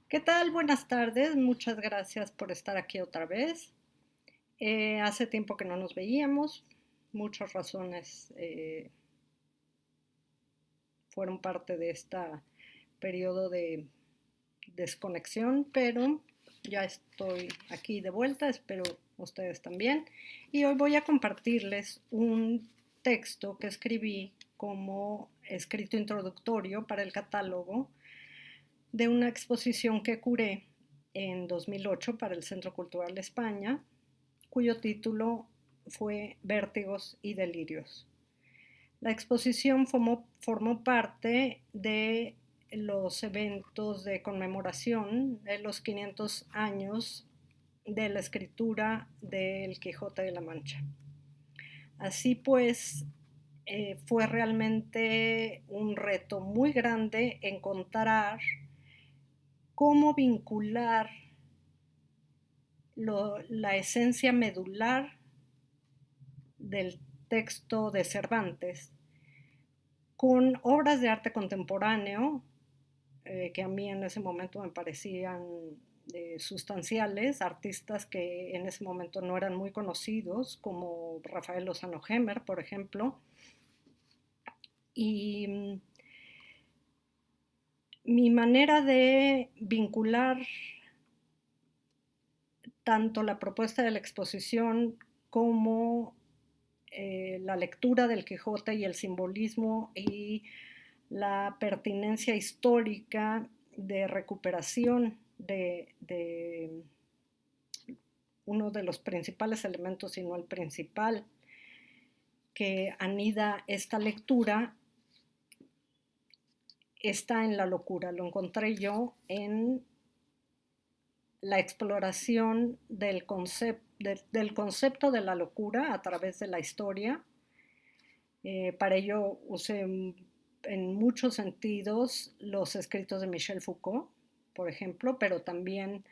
¿Qué tal? Buenas tardes. Muchas gracias por estar aquí otra vez. Hace tiempo que no nos veíamos. Muchas razones fueron parte de este periodo de desconexión, pero ya estoy aquí de vuelta. Espero ustedes también. Y hoy voy a compartirles un texto que escribí como escrito introductorio para el catálogo de una exposición que curé en 2008 para el Centro Cultural de España, cuyo título fue Vértigos y Delirios. La exposición formó parte de los eventos de conmemoración de los 500 años de la escritura del Quijote de la Mancha. Así pues, fue realmente un reto muy grande encontrar cómo vincular la esencia medular del texto de Cervantes con obras de arte contemporáneo que a mí en ese momento me parecían sustanciales, artistas que en ese momento no eran muy conocidos, como Rafael Lozano Hemer, por ejemplo. Y mi manera de vincular tanto la propuesta de la exposición como la lectura del Quijote y el simbolismo y la pertinencia histórica de recuperación de uno de los principales elementos, si no el principal, que anida esta lectura, está en la locura. Lo encontré yo en la exploración del concepto de la locura a través de la historia. Para ello usé en muchos sentidos los escritos de Michel Foucault, por ejemplo, pero también,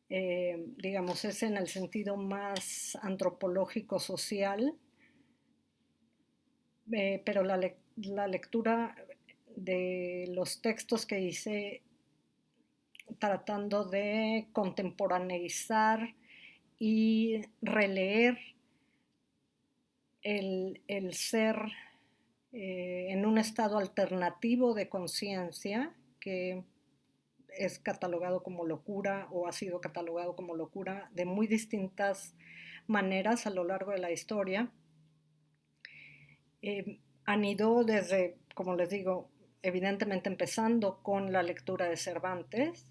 digamos, es en el sentido más antropológico social, pero la lectura de los textos que hice tratando de contemporaneizar y releer el ser en un estado alternativo de conciencia que es catalogado como locura o ha sido catalogado como locura de muy distintas maneras a lo largo de la historia. Han ido desde, como les digo, evidentemente empezando con la lectura de Cervantes,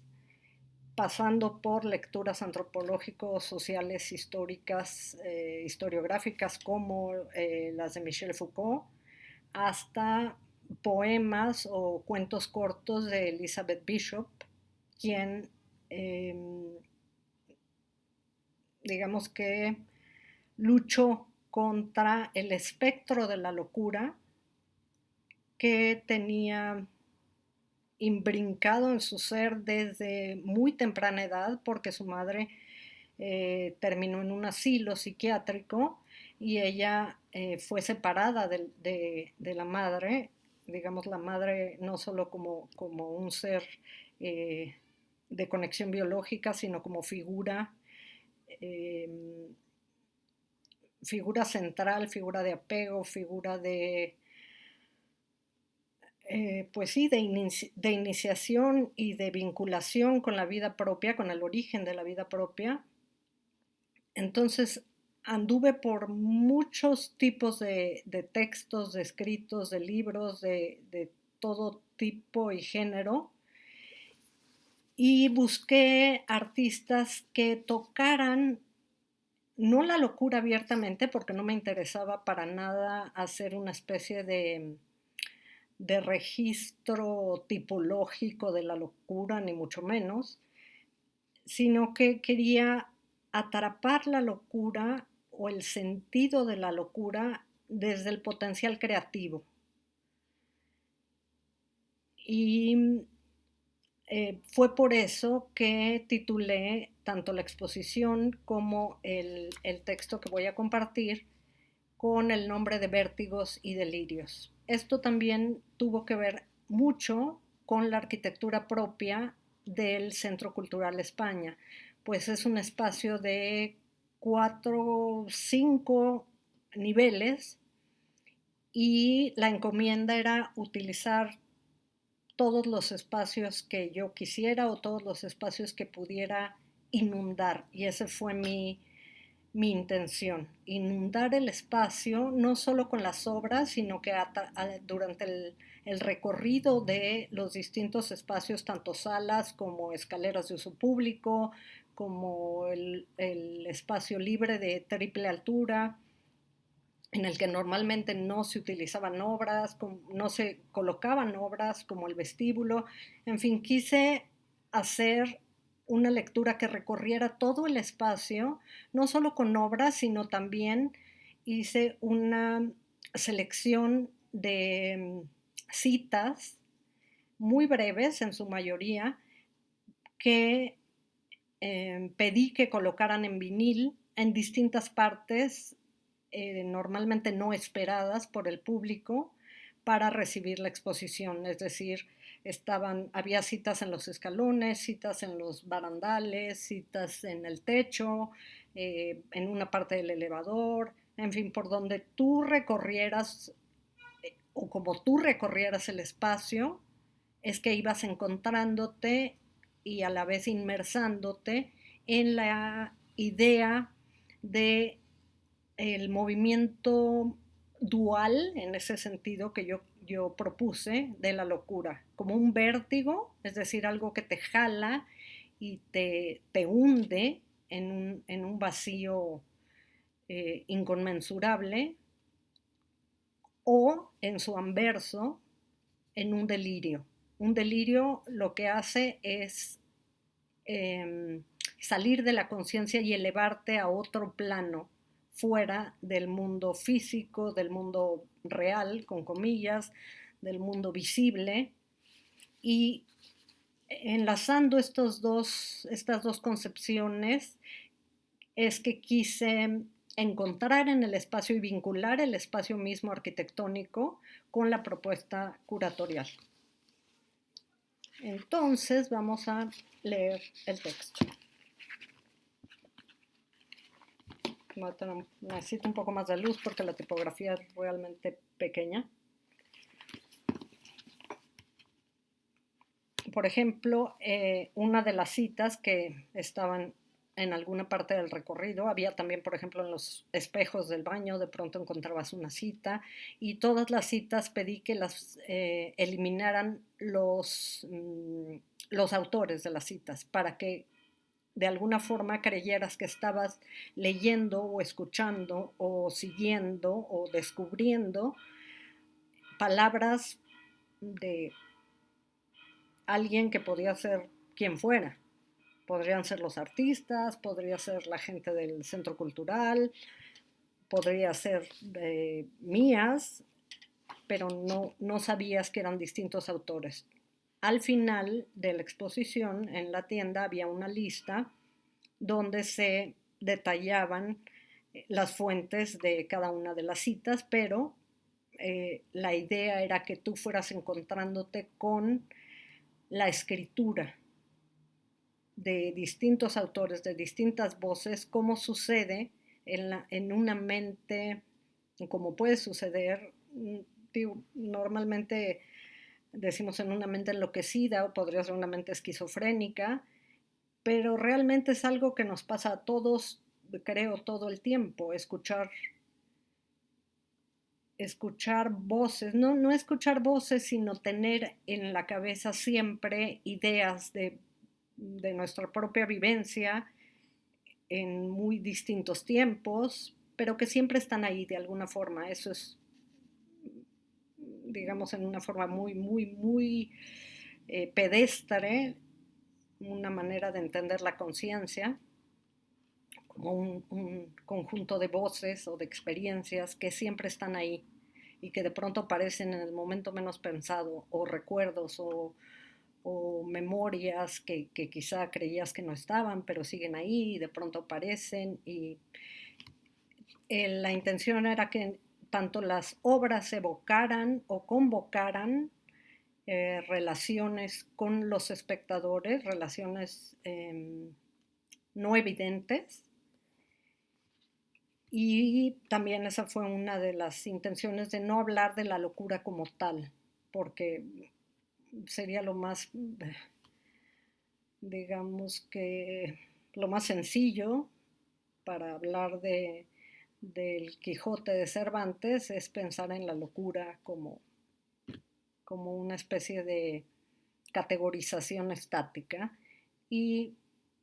pasando por lecturas antropológicos, sociales, históricas, historiográficas como las de Michel Foucault, hasta poemas o cuentos cortos de Elizabeth Bishop, quien digamos que luchó contra el espectro de la locura que tenía imbrincado en su ser desde muy temprana edad, porque su madre terminó en un asilo psiquiátrico y ella fue separada de la madre, digamos la madre no solo como un ser eh, de conexión biológica, sino como eh, figura central, figura de apego, figura pues sí, de iniciación y de vinculación con la vida propia, con el origen de la vida propia. Entonces anduve por muchos tipos de textos, de escritos, de libros, de todo tipo y género, y busqué artistas que tocaran no la locura abiertamente, porque no me interesaba para nada hacer una especie de registro tipológico de la locura, ni mucho menos, sino que quería atrapar la locura o el sentido de la locura desde el potencial creativo. Y fue por eso que titulé tanto la exposición como el texto que voy a compartir con el nombre de Vértigos y Delirios. Esto también tuvo que ver mucho con la arquitectura propia del Centro Cultural España. Pues es un espacio de 4, 5 niveles y la encomienda era utilizar todos los espacios que yo quisiera o todos los espacios que pudiera inundar. Y esa fue mi intención, inundar el espacio no solo con las obras, sino que durante el recorrido de los distintos espacios, tanto salas como escaleras de uso público, como el espacio libre de triple altura, en el que normalmente no se utilizaban obras, no se colocaban obras, como el vestíbulo. En fin, quise hacer una lectura que recorriera todo el espacio, no solo con obras, sino también hice una selección de citas muy breves en su mayoría que pedí que colocaran en vinil en distintas partes, normalmente no esperadas por el público, para recibir la exposición. Es decir, había citas en los escalones, citas en los barandales, citas en el techo, en una parte del elevador, en fin, por donde tú recorrieras o como tú recorrieras el espacio, es que ibas encontrándote y a la vez inmersándote en la idea de el movimiento dual, en ese sentido que yo propuse, de la locura, como un vértigo, es decir, algo que te jala y te hunde en un vacío inconmensurable, o en su anverso, en un delirio. Un delirio lo que hace es salir de la conciencia y elevarte a otro plano, fuera del mundo físico, del mundo real, con comillas, del mundo visible. Y enlazando estas dos concepciones es que quise encontrar en el espacio y vincular el espacio mismo arquitectónico con la propuesta curatorial. Entonces vamos a leer el texto. Necesito un poco más de luz porque la tipografía es realmente pequeña. Por ejemplo, una de las citas que estaban en alguna parte del recorrido, había también, por ejemplo, en los espejos del baño, de pronto encontrabas una cita, y todas las citas pedí que las eliminaran los autores de las citas, para que de alguna forma creyeras que estabas leyendo o escuchando o siguiendo o descubriendo palabras de alguien que podía ser quien fuera. Podrían ser los artistas, podría ser la gente del centro cultural, podría ser mías, pero no sabías que eran distintos autores. Al final de la exposición, en la tienda había una lista donde se detallaban las fuentes de cada una de las citas, pero la idea era que tú fueras encontrándote con la escritura de distintos autores, de distintas voces, como sucede en una mente, como puede suceder, normalmente decimos en una mente enloquecida, o podría ser una mente esquizofrénica, pero realmente es algo que nos pasa a todos, creo, todo el tiempo, escuchar voces, no escuchar voces, sino tener en la cabeza siempre ideas de nuestra propia vivencia en muy distintos tiempos, pero que siempre están ahí de alguna forma. Eso es, digamos, en una forma muy pedestre, una manera de entender la conciencia, como un conjunto de voces o de experiencias que siempre están ahí y que de pronto aparecen en el momento menos pensado, o recuerdos o memorias que quizá creías que no estaban, pero siguen ahí y de pronto aparecen. Y la intención era que tanto las obras evocaran o convocaran relaciones con los espectadores, relaciones no evidentes. Y también esa fue una de las intenciones de no hablar de la locura como tal, porque sería lo más, digamos que lo más sencillo para hablar del Quijote de Cervantes es pensar en la locura como una especie de categorización estática, y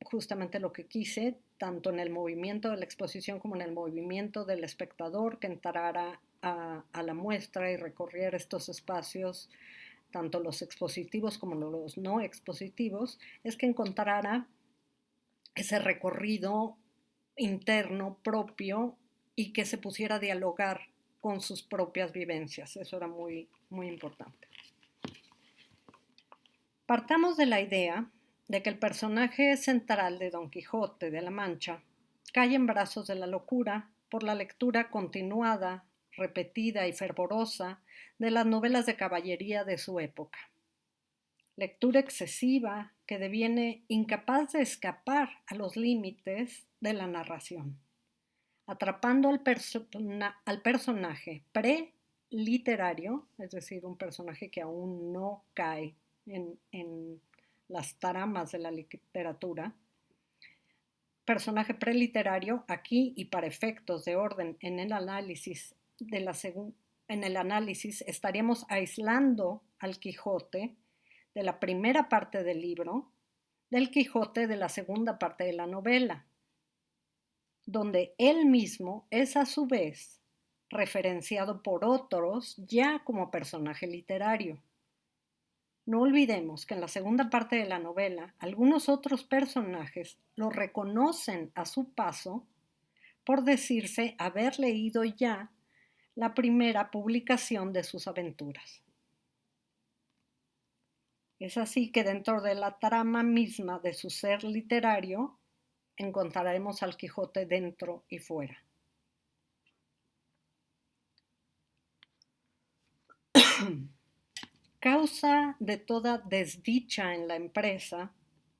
justamente lo que quise, tanto en el movimiento de la exposición como en el movimiento del espectador que entrara a la muestra y recorriera estos espacios, tanto los expositivos como los no expositivos, es que encontrara ese recorrido interno propio y que se pusiera a dialogar con sus propias vivencias. Eso era muy, muy importante. Partamos de la idea de que el personaje central de Don Quijote de la Mancha cae en brazos de la locura por la lectura continuada, repetida y fervorosa de las novelas de caballería de su época. Lectura excesiva que deviene incapaz de escapar a los límites de la narración, atrapando al personaje preliterario, es decir, un personaje que aún no cae en las taramas de la literatura, personaje preliterario aquí y para efectos de orden en el análisis estaríamos aislando al Quijote de la primera parte del libro del Quijote de la segunda parte de la novela, donde él mismo es a su vez referenciado por otros ya como personaje literario. No olvidemos que en la segunda parte de la novela algunos otros personajes lo reconocen a su paso por decirse haber leído ya la primera publicación de sus aventuras. Es así que dentro de la trama misma de su ser literario encontraremos al Quijote dentro y fuera. Causa de toda desdicha en la empresa,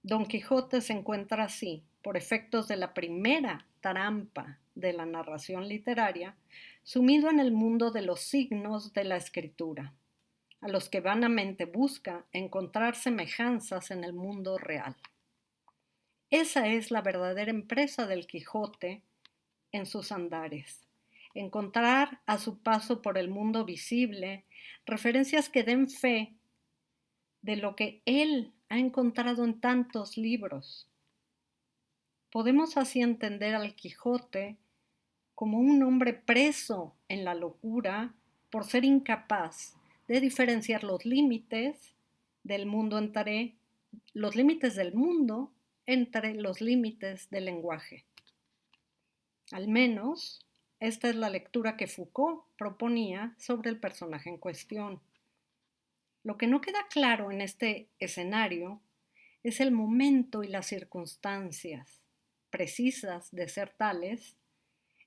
Don Quijote se encuentra así, por efectos de la primera trampa de la narración literaria, sumido en el mundo de los signos de la escritura, a los que vanamente busca encontrar semejanzas en el mundo real. Esa es la verdadera empresa del Quijote en sus andares. Encontrar a su paso por el mundo visible referencias que den fe de lo que él ha encontrado en tantos libros. Podemos así entender al Quijote como un hombre preso en la locura por ser incapaz de diferenciar los límites del mundo entre los límites del mundo entre los límites del lenguaje. Al menos, esta es la lectura que Foucault proponía sobre el personaje en cuestión. Lo que no queda claro en este escenario es el momento y las circunstancias precisas de ser tales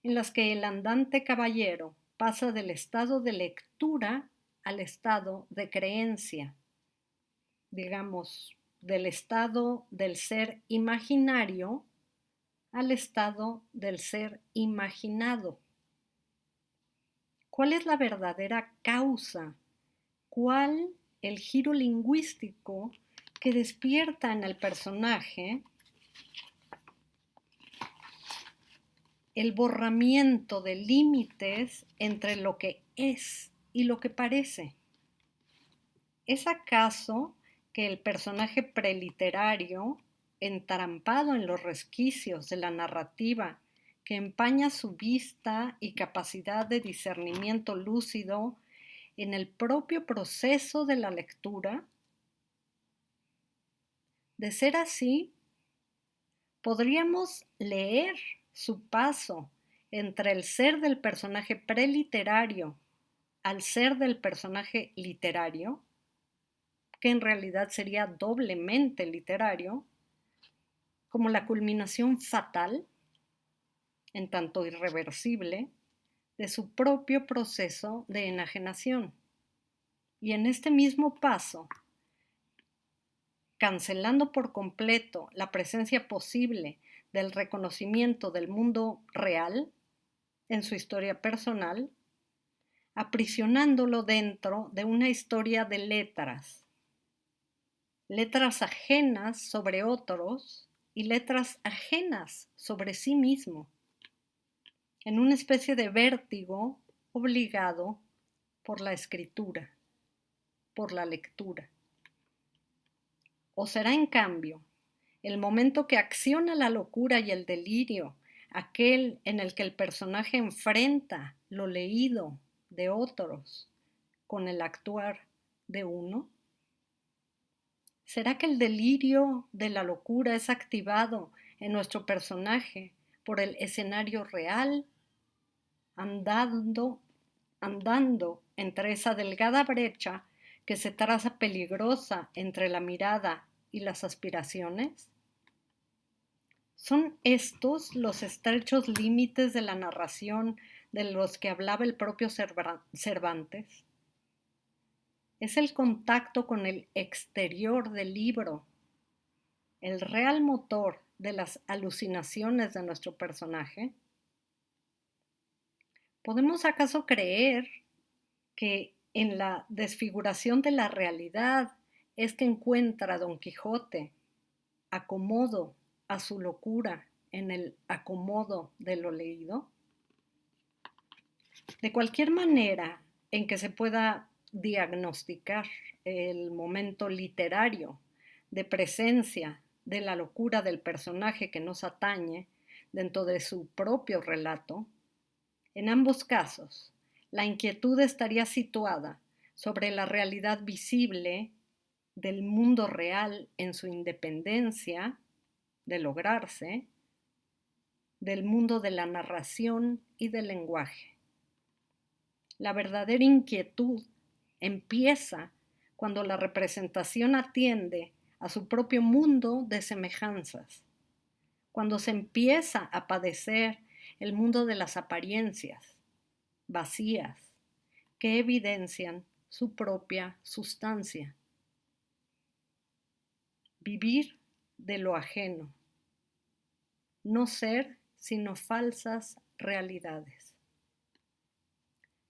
en las que el andante caballero pasa del estado de lectura al estado de creencia, digamos, del estado del ser imaginario al estado del ser imaginado. ¿Cuál es la verdadera causa? ¿Cuál el giro lingüístico que despierta en el personaje el borramiento de límites entre lo que es y lo que parece? ¿Es acaso que el personaje preliterario, entrampado en los resquicios de la narrativa que empaña su vista y capacidad de discernimiento lúcido en el propio proceso de la lectura? De ser así, podríamos leer su paso entre el ser del personaje preliterario al ser del personaje literario, que en realidad sería doblemente literario, como la culminación fatal, en tanto irreversible, de su propio proceso de enajenación. Y en este mismo paso, cancelando por completo la presencia posible del reconocimiento del mundo real en su historia personal, aprisionándolo dentro de una historia de letras, letras ajenas sobre otros y letras ajenas sobre sí mismo, en una especie de vértigo obligado por la escritura, por la lectura. O será, en cambio, el momento que acciona la locura y el delirio, aquel en el que el personaje enfrenta lo leído de otros con el actuar de uno. ¿Será que el delirio de la locura es activado en nuestro personaje por el escenario real, andando entre esa delgada brecha que se traza peligrosa entre la mirada y las aspiraciones? ¿Son estos los estrechos límites de la narración de los que hablaba el propio Cervantes? ¿Es el contacto con el exterior del libro el real motor de las alucinaciones de nuestro personaje? ¿Podemos acaso creer que en la desfiguración de la realidad es que encuentra Don Quijote acomodo a su locura en el acomodo de lo leído? De cualquier manera en que se pueda diagnosticar el momento literario de presencia de la locura del personaje que nos atañe dentro de su propio relato, en ambos casos, la inquietud estaría situada sobre la realidad visible del mundo real en su independencia de lograrse, del mundo de la narración y del lenguaje. La verdadera inquietud empieza cuando la representación atiende a su propio mundo de semejanzas, cuando se empieza a padecer el mundo de las apariencias vacías que evidencian su propia sustancia. Vivir de lo ajeno, no ser sino falsas realidades.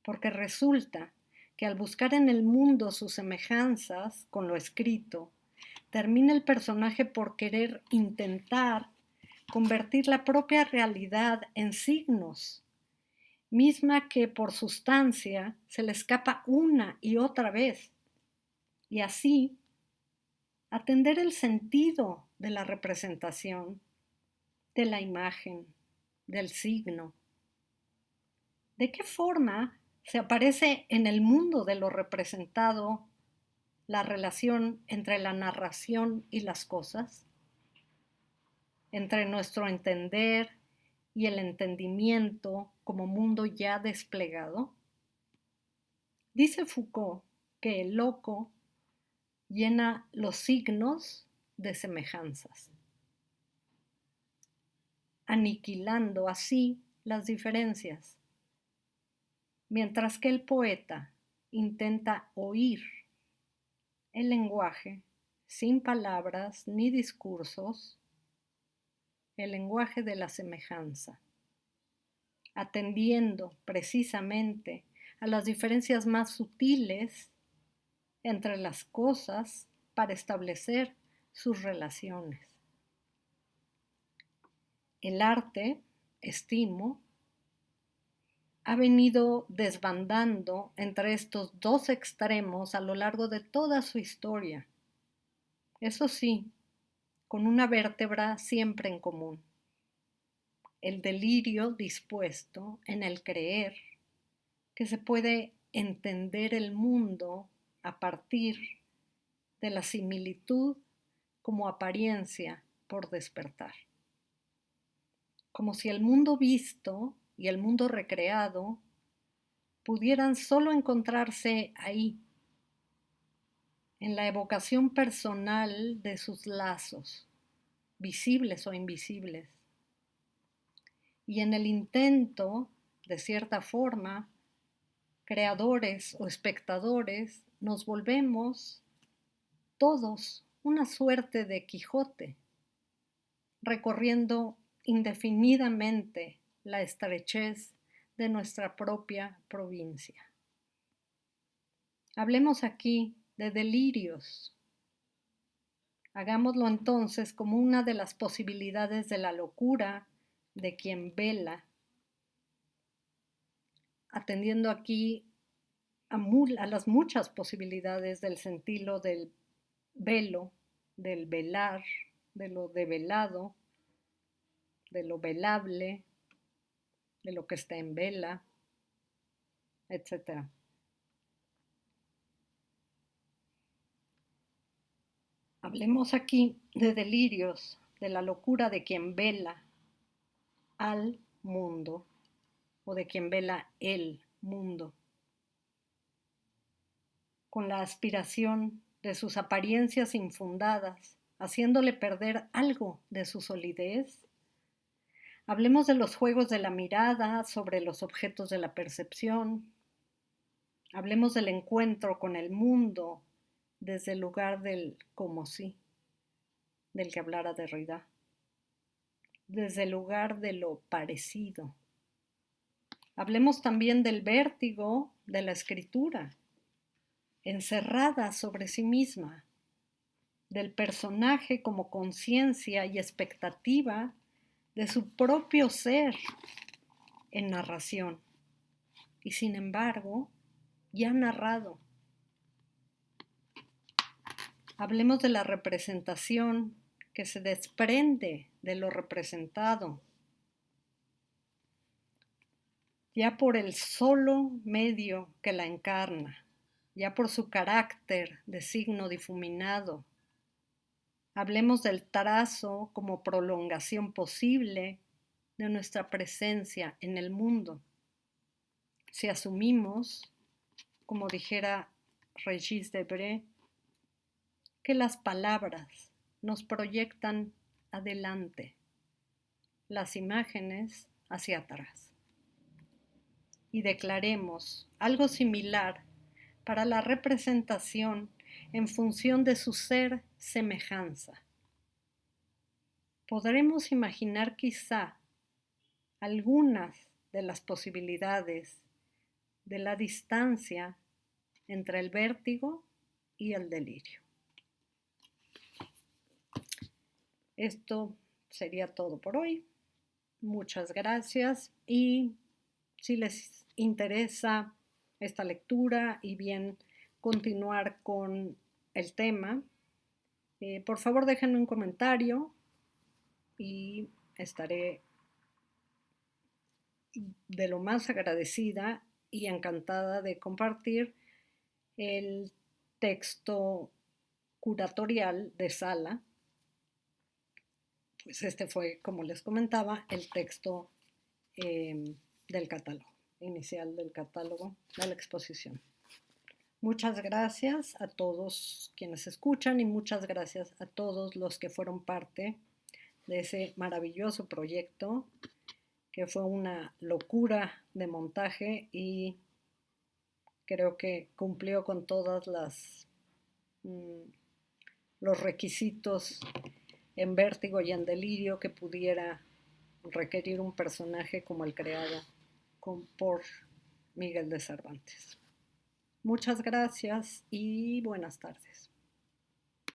Porque resulta que al buscar en el mundo sus semejanzas con lo escrito, termina el personaje por querer intentar convertir la propia realidad en signos, misma que por sustancia se le escapa una y otra vez, y así atender el sentido de la representación, de la imagen, del signo. ¿De qué forma se aparece en el mundo de lo representado la relación entre la narración y las cosas? Entre nuestro entender y el entendimiento como mundo ya desplegado. Dice Foucault que el loco llena los signos de semejanzas, aniquilando así las diferencias, mientras que el poeta intenta oír el lenguaje sin palabras ni discursos, el lenguaje de la semejanza, atendiendo precisamente a las diferencias más sutiles entre las cosas para establecer sus relaciones. El arte, estimo, ha venido desbandando entre estos dos extremos a lo largo de toda su historia. Eso sí, con una vértebra siempre en común: el delirio dispuesto en el creer que se puede entender el mundo a partir de la similitud como apariencia por despertar. Como si el mundo visto y el mundo recreado pudieran solo encontrarse ahí, en la evocación personal de sus lazos, visibles o invisibles, y en el intento, de cierta forma, creadores o espectadores, nos volvemos todos una suerte de Quijote, recorriendo indefinidamente la estrechez de nuestra propia provincia. Hablemos aquí de delirios. Hagámoslo entonces como una de las posibilidades de la locura de quien vela, atendiendo aquí a las muchas posibilidades del sentido del velo, del velar, de lo develado, de lo velable, de lo que está en vela, etc. Hablemos aquí de delirios, de la locura de quien vela al mundo o de quien vela el mundo, con la aspiración de sus apariencias infundadas, haciéndole perder algo de su solidez. Hablemos de los juegos de la mirada sobre los objetos de la percepción. Hablemos del encuentro con el mundo desde el lugar del como si, del que hablara Derrida, desde el lugar de lo parecido. Hablemos también del vértigo de la escritura, encerrada sobre sí misma, del personaje como conciencia y expectativa de su propio ser en narración, y sin embargo, ya narrado. Hablemos de la representación que se desprende de lo representado, ya por el solo medio que la encarna, ya por su carácter de signo difuminado. Hablemos del trazo como prolongación posible de nuestra presencia en el mundo. Si asumimos, como dijera Regis Debray, que las palabras nos proyectan adelante, las imágenes hacia atrás. Y declaremos algo similar para la representación en función de su ser semejanza. Podremos imaginar quizá algunas de las posibilidades de la distancia entre el vértigo y el delirio. Esto sería todo por hoy. Muchas gracias y si les interesa esta lectura y bien continuar con el tema, por favor déjenme un comentario y estaré de lo más agradecida y encantada de compartir el texto curatorial de Sala. Pues este fue, como les comentaba, el texto del catálogo, inicial del catálogo de la exposición. Muchas gracias a todos quienes escuchan y muchas gracias a todos los que fueron parte de ese maravilloso proyecto que fue una locura de montaje y creo que cumplió con todas los requisitos en vértigo y en delirio que pudiera requerir un personaje como el creado por Miguel de Cervantes. Muchas gracias y buenas tardes.